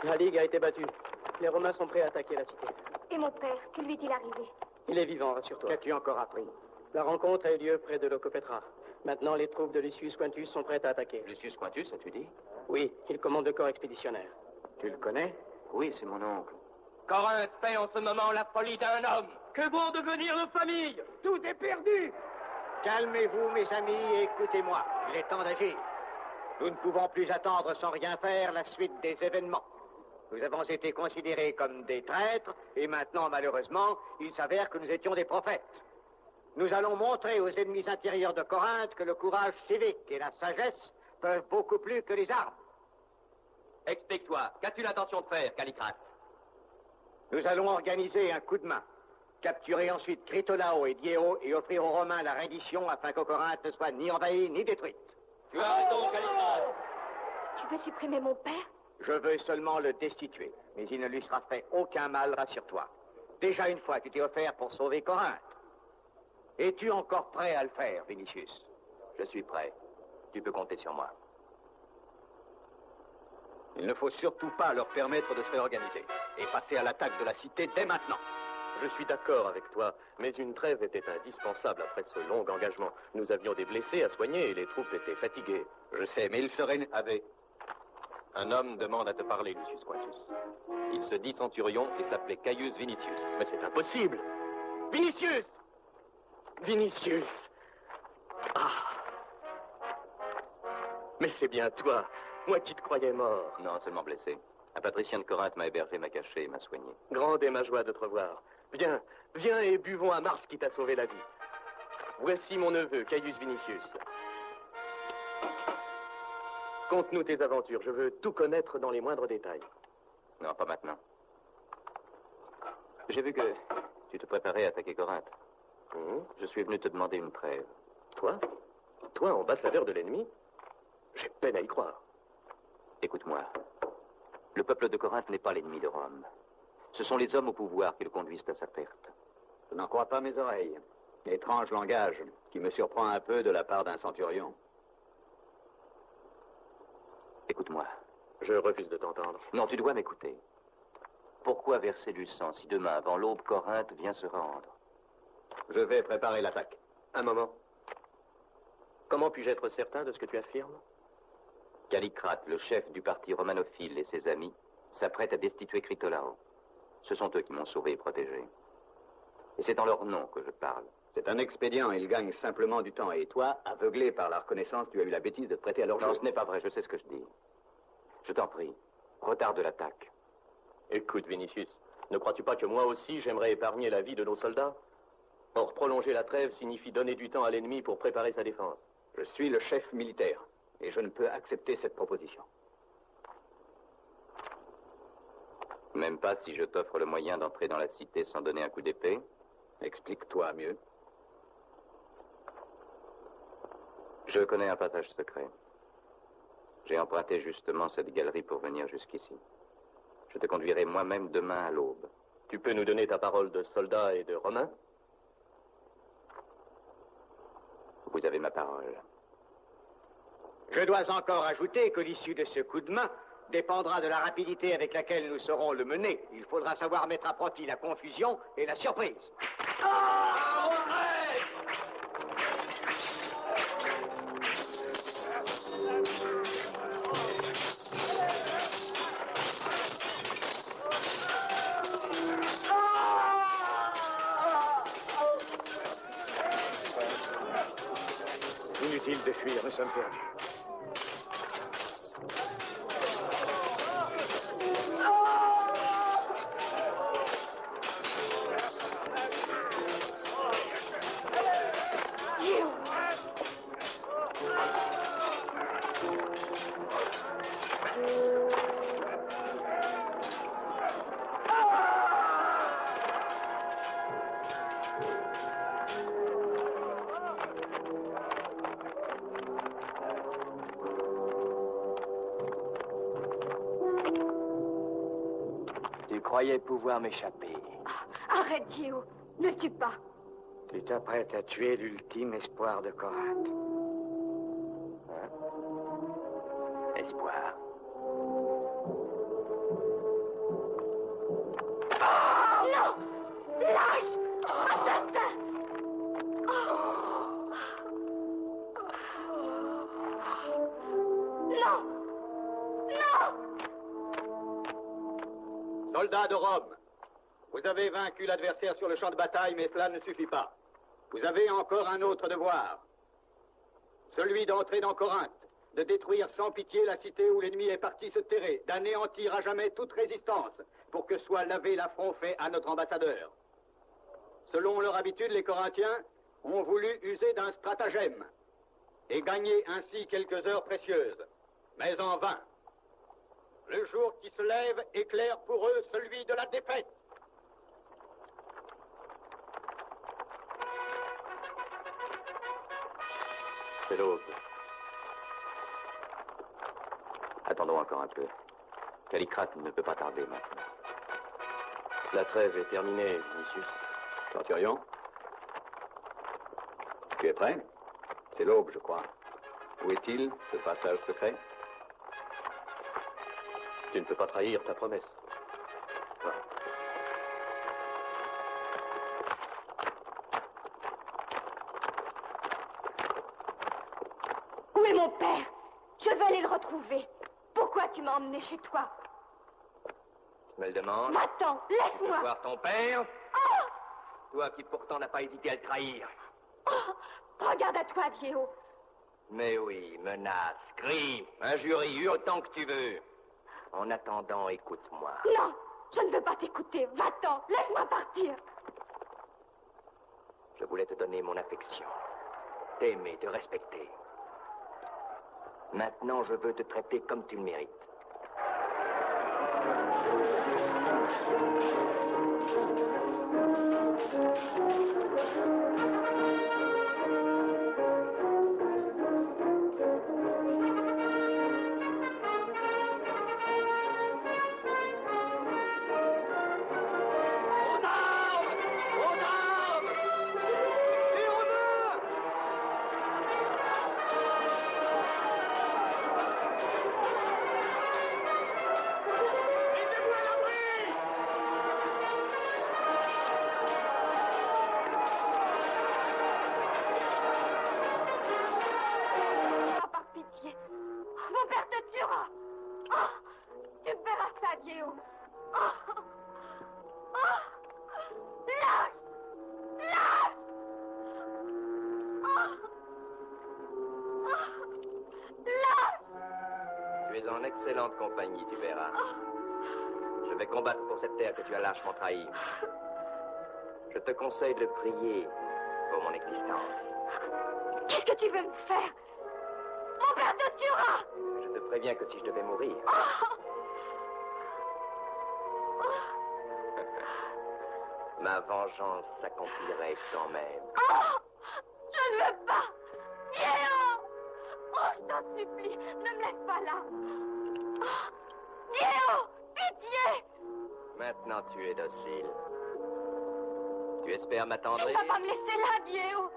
La Ligue a été battue. Les Romains sont prêts à attaquer la cité. Et mon père, que lui est-il arrivé? Il est vivant, rassure-toi. Qu'as-tu encore appris? La rencontre a eu lieu près de Leucopetra. Maintenant, les troupes de Lucius Quintus sont prêtes à attaquer. Lucius Quintus, as-tu dit? Oui, il commande le corps expéditionnaire. Tu le connais? Oui, c'est mon oncle. Corinthe fait en ce moment la folie d'un homme. Que vont devenir nos familles? Tout est perdu. Calmez-vous, mes amis, et écoutez-moi. Il est temps d'agir. Nous ne pouvons plus attendre sans rien faire la suite des événements. Nous avons été considérés comme des traîtres, et maintenant, malheureusement, il s'avère que nous étions des prophètes. Nous allons montrer aux ennemis intérieurs de Corinthe que le courage civique et la sagesse peuvent beaucoup plus que les armes. Explique-toi. Qu'as-tu l'intention de faire, Callicrate? Nous allons organiser un coup de main, capturer ensuite Critolao et Diéo et offrir aux Romains la reddition afin que Corinthe ne soit ni envahie ni détruite. Tu as raison, Callicrate. Tu veux supprimer mon père? Je veux seulement le destituer, mais il ne lui sera fait aucun mal, rassure-toi. Déjà une fois, tu t'es offert pour sauver Corinthe. Es-tu encore prêt à le faire, Vinicius? Je suis prêt. Tu peux compter sur moi. Il ne faut surtout pas leur permettre de se réorganiser et passer à l'attaque de la cité dès maintenant. Je suis d'accord avec toi, mais une trêve était indispensable après ce long engagement. Nous avions des blessés à soigner et les troupes étaient fatiguées. Je sais, mais il serait... Ave, un homme demande à te parler, Lucius Quintus. Il se dit centurion et s'appelait Caius Vinicius. Mais c'est impossible! Vinicius! Vinicius! Ah! Mais c'est bien toi, moi qui te croyais mort. Non, seulement blessé. Un patricien de Corinthe m'a hébergé, m'a caché et m'a soigné. Grande est ma joie de te revoir. Viens, viens et buvons à Mars qui t'a sauvé la vie. Voici mon neveu, Caius Vinicius. Conte-nous tes aventures, je veux tout connaître dans les moindres détails. Non, pas maintenant. J'ai vu que tu te préparais à attaquer Corinthe. Je suis venu te demander une trêve. Toi? Toi, ambassadeur de l'ennemi? J'ai peine à y croire. Écoute-moi. Le peuple de Corinthe n'est pas l'ennemi de Rome. Ce sont les hommes au pouvoir qui le conduisent à sa perte. Je n'en crois pas mes oreilles. Étrange langage qui me surprend un peu de la part d'un centurion. Écoute-moi. Je refuse de t'entendre. Non, tu dois m'écouter. Pourquoi verser du sang si demain, avant l'aube, Corinthe vient se rendre? Je vais préparer l'attaque. Un moment. Comment puis-je être certain de ce que tu affirmes? Callicrate, le chef du parti romanophile et ses amis, s'apprêtent à destituer Critolao. Ce sont eux qui m'ont sauvé et protégé. Et c'est en leur nom que je parle. C'est un expédient, ils gagnent simplement du temps. Et toi, aveuglé par la reconnaissance, tu as eu la bêtise de te prêter à leur jeu. Non, ce n'est pas vrai, je sais ce que je dis. Je t'en prie, retarde l'attaque. Écoute, Vinicius, ne crois-tu pas que moi aussi j'aimerais épargner la vie de nos soldats? Or, prolonger la trêve signifie donner du temps à l'ennemi pour préparer sa défense. Je suis le chef militaire, et je ne peux accepter cette proposition. Même pas si je t'offre le moyen d'entrer dans la cité sans donner un coup d'épée? Explique-toi mieux. Je connais un passage secret. J'ai emprunté justement cette galerie pour venir jusqu'ici. Je te conduirai moi-même demain à l'aube. Tu peux nous donner ta parole de soldat et de Romain? Vous avez ma parole. Je dois encore ajouter que l'issue de ce coup de main dépendra de la rapidité avec laquelle nous saurons le mener. Il faudra savoir mettre à profit la confusion et la surprise. Inutile de fuir, nous sommes perdus. Tu croyais pouvoir m'échapper. Arrête, Gio. Ne tue pas. Tu t'apprêtes à tuer l'ultime espoir de Corinthe. Hein? Espoir. Non! Lâche! Assassin! Non! Non! Soldats de Rome, vous avez vaincu l'adversaire sur le champ de bataille, mais cela ne suffit pas. Vous avez encore un autre devoir. Celui d'entrer dans Corinthe, de détruire sans pitié la cité où l'ennemi est parti se terrer, d'anéantir à jamais toute résistance pour que soit lavé l'affront fait à notre ambassadeur. Selon leur habitude, les Corinthiens ont voulu user d'un stratagème et gagner ainsi quelques heures précieuses, mais en vain. Le jour qui se lève éclaire pour eux celui de la défaite. C'est l'aube. Attendons encore un peu. Callicrate ne peut pas tarder maintenant. La trêve est terminée, Vinicius. Centurion, tu es prêt? C'est l'aube, je crois. Où est-il, ce passage secret? Tu ne peux pas trahir ta promesse. Où est mon père? Je veux aller le retrouver. Pourquoi tu m'as emmené chez toi? Tu me le demandes? Va-t'en, Tu veux laisse-moi. voir ton père? Oh! Toi qui pourtant n'as pas hésité à le trahir. Oh! Prends garde à toi, Diego. Mais oui, menace, crie, injurie, hurle tant que tu veux. En attendant, écoute-moi. Non, je ne veux pas t'écouter. Va-t'en, laisse-moi partir. Je voulais te donner mon affection, t'aimer, te respecter. Maintenant, je veux te traiter comme tu le mérites. En excellente compagnie, tu verras. Je vais combattre pour cette terre que tu as lâchement trahie. Je te conseille de prier pour mon existence. Qu'est-ce que tu veux me faire? Mon père te tuera! Je te préviens que si je devais mourir... ma vengeance s'accomplirait quand même. Je ne veux pas! Diego! Oh, je t'en supplie, ne me laisse pas là! Diego! Pitié! Maintenant, tu es docile. Tu espères m'attendrir? Tu ne vas pas me laisser là, Diego!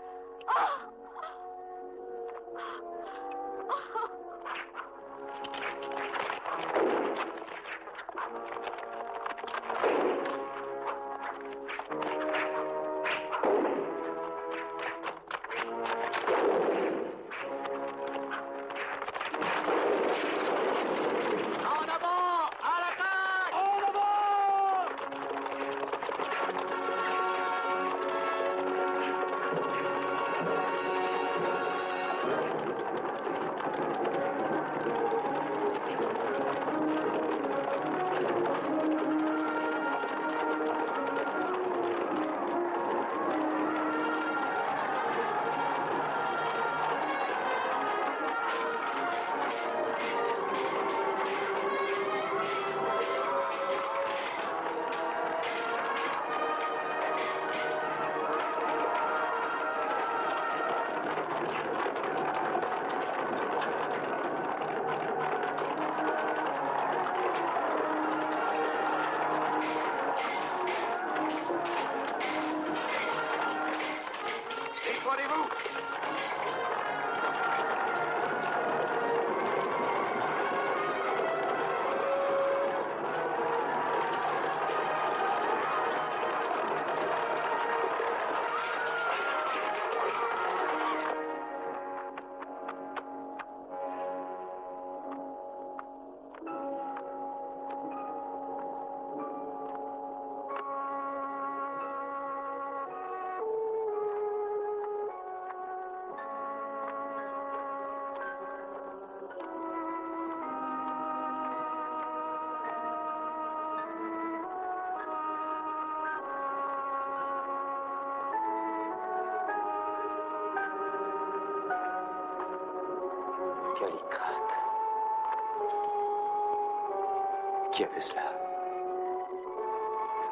Qui a fait cela?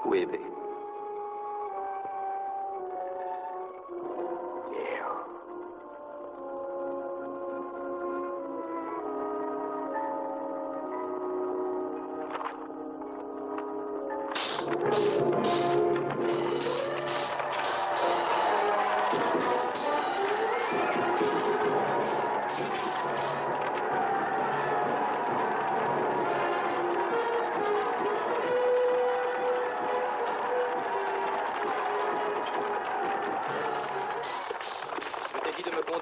Où est Ébé?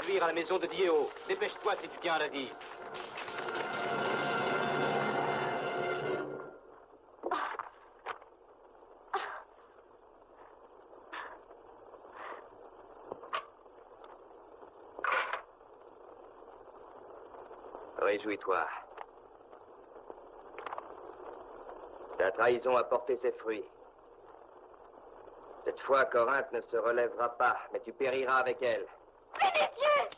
conduire à la maison de Diego. Dépêche-toi si tu tiens à la dire. Réjouis-toi. Ta trahison a porté ses fruits. Cette fois, Corinthe ne se relèvera pas, mais tu périras avec elle. Vinicius!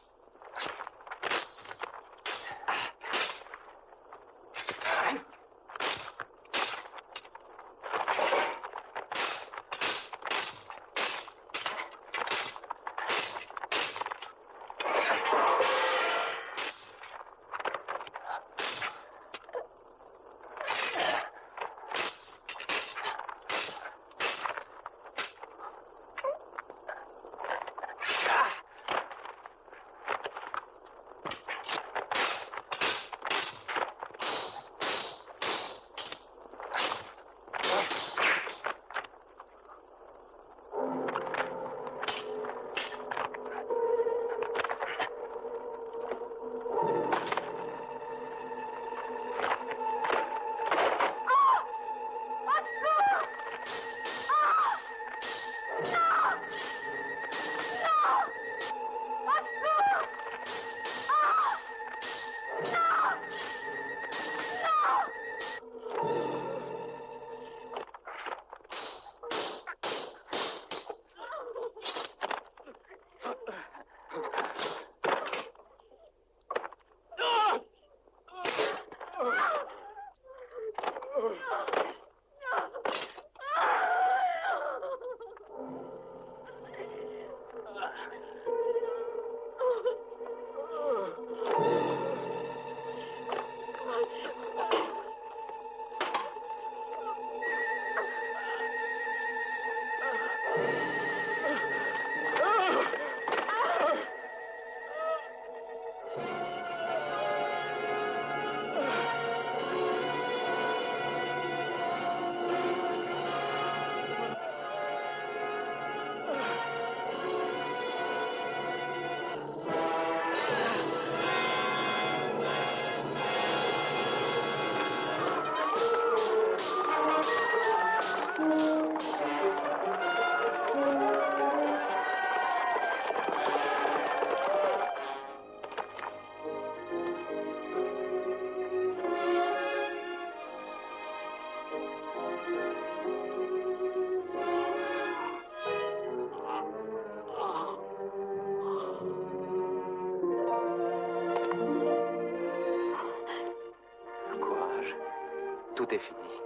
Tout est fini.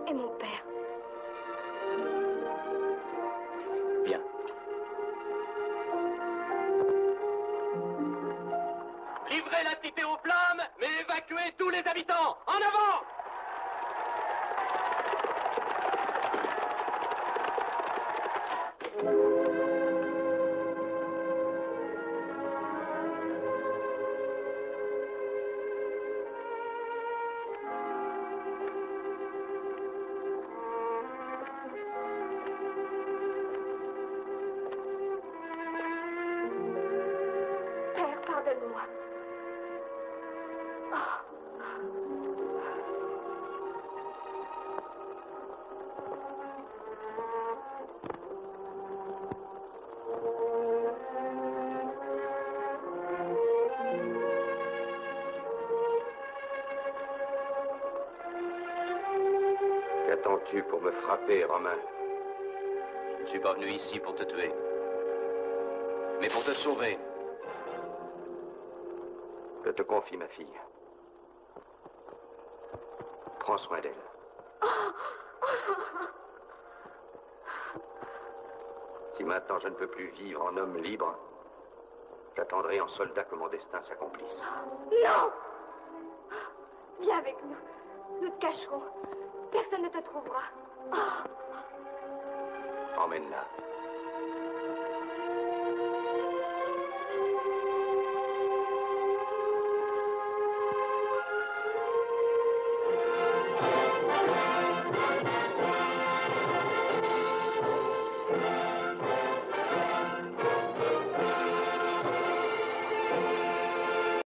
Et mon père? Bien. Livrez la cité aux flammes, mais évacuez tous les habitants. En avant! Pardonne-moi. Qu'attends-tu pour me frapper, Romain? Je ne suis pas venu ici pour te tuer, mais pour te sauver. Je te confie ma fille. Prends soin d'elle. Si maintenant je ne peux plus vivre en homme libre, j'attendrai en soldat que mon destin s'accomplisse. Non! Viens avec nous. Nous te cacherons. Personne ne te trouvera. Emmène-la.